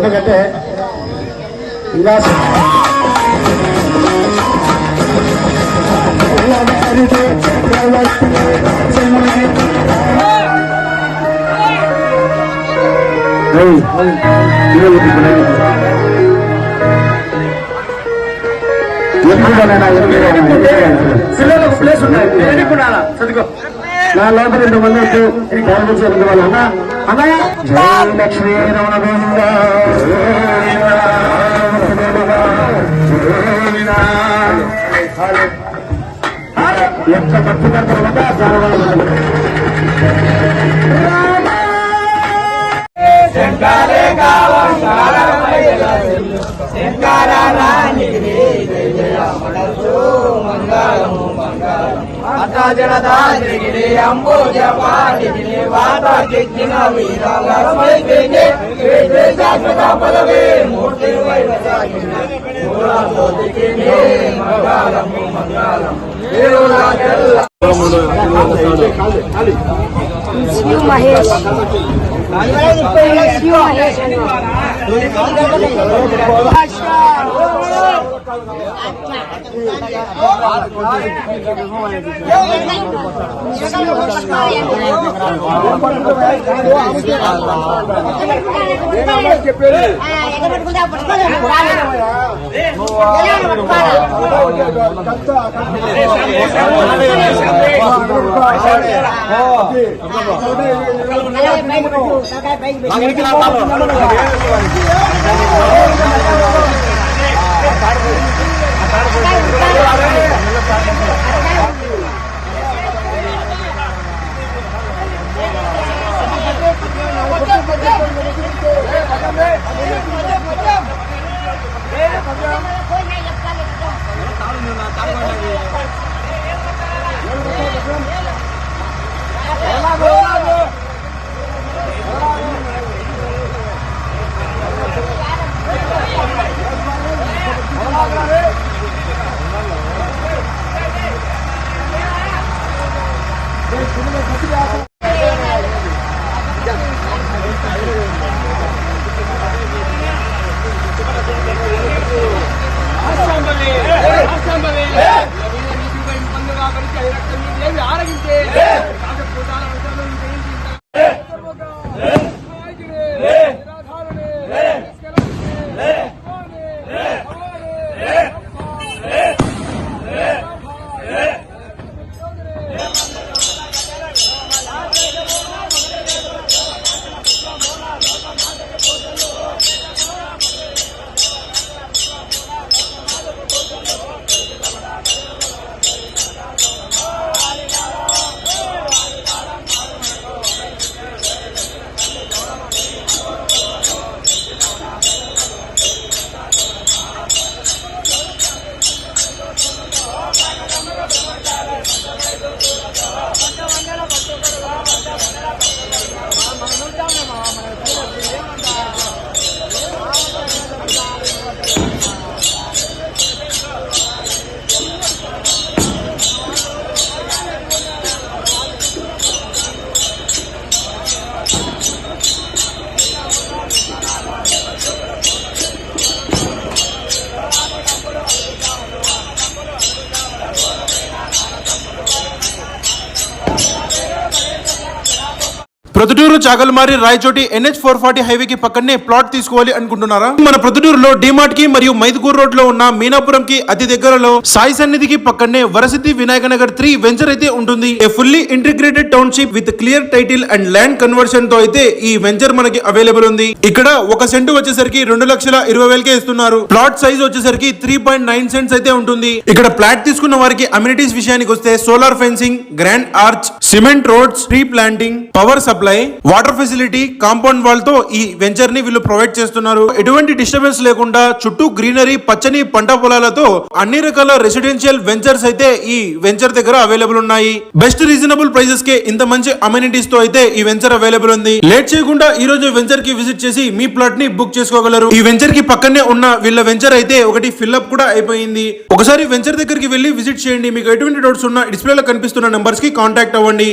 ఎందుకంటే ఇంకా పిల్లలకు ప్లేస్ ఉన్నాయి నా లోపల ఇంతమంది వాళ్ళ అన్నయ్య లక్ష్మీ రమణ ఎంత భక్తి తర్వాత చాలా మహేష్ ప్రొద్దుటూరు చాగల్మారి రాయచోటి NH440 హైవే కి పక్కనే ప్లాట్ తీసుకోవాలి అనుకుంటున్నారా? మన ప్రొద్దుటూరులో డిమార్ట్ కి మరియు మైదుకూరు రోడ్ లో ఉన్న మీనాపురం కి అతి దగ్గరలో సాయి సన్నిధికి పక్కనే వరసిద్ధి వినాయక నగర్ 3 వెంచర్ అయితే ఉంటుంది. ఏ fully integrated township with clear title and land conversion తో అయితే ఈ వెంచర్ మనకి అవైలబుల్ ఉంది. ఇక్కడ ఒక సెంటు వచ్చేసరికి 2,20,000 ఇస్తున్నారు. ప్లాట్ సైజ్ వచ్చేసరికి 3.9 సెంట్స్ అయితే ఉంటుంది. ఇక్కడ ప్లాట్ తీసుకున్న వారికి అమ్యూనిటీస్ విషయానికి వస్తే solar fencing, grand arch, cement roads, tree planting, power supply, water facility, compound wall తో ఈ వెంచర్ ని వీళ్ళు ప్రొవైడ్ చేస్తున్నారు. ఎటువంటి డిస్టర్బెన్స్ లేకుండా చుట్టూ గ్రీనరీ, పచ్చని పంట పొలాలతో అన్ని రకాల రెసిడెన్షియల్ వెంచర్స్ అయితే ఈ వెంచర్ దగ్గర అవైలబుల్ ఉన్నాయి. బెస్ట్ రీజనబుల్ ప్రైజెస్ కే ఇంత మంచి అమ్యూనిటీస్ తో అయితే ఈ వెంచర్ అవైలబుల్ ఉంది. లేట్ చేయకుండా ఈ రోజు వెంచర్ కి విజిట్ చేసి మీ ప్లాట్ ని బుక్ చేసుకోగలరు. ఈ వెంచర్ కి పక్కనే ఉన్న వీళ్ళ వెంచర్ అయితే ఒకటి ఫిల్అప్ కూడా అయిపోయింది. ఒకసారి వెంచర్ దగ్గరికి వెళ్లి విజిట్ చేయండి. మీకు ఎటువంటి డౌట్స్ ఉన్నా డిస్ప్లేలో కనిపిస్తున్న నంబర్స్ కి కాంటాక్ట్ అవ్వండి.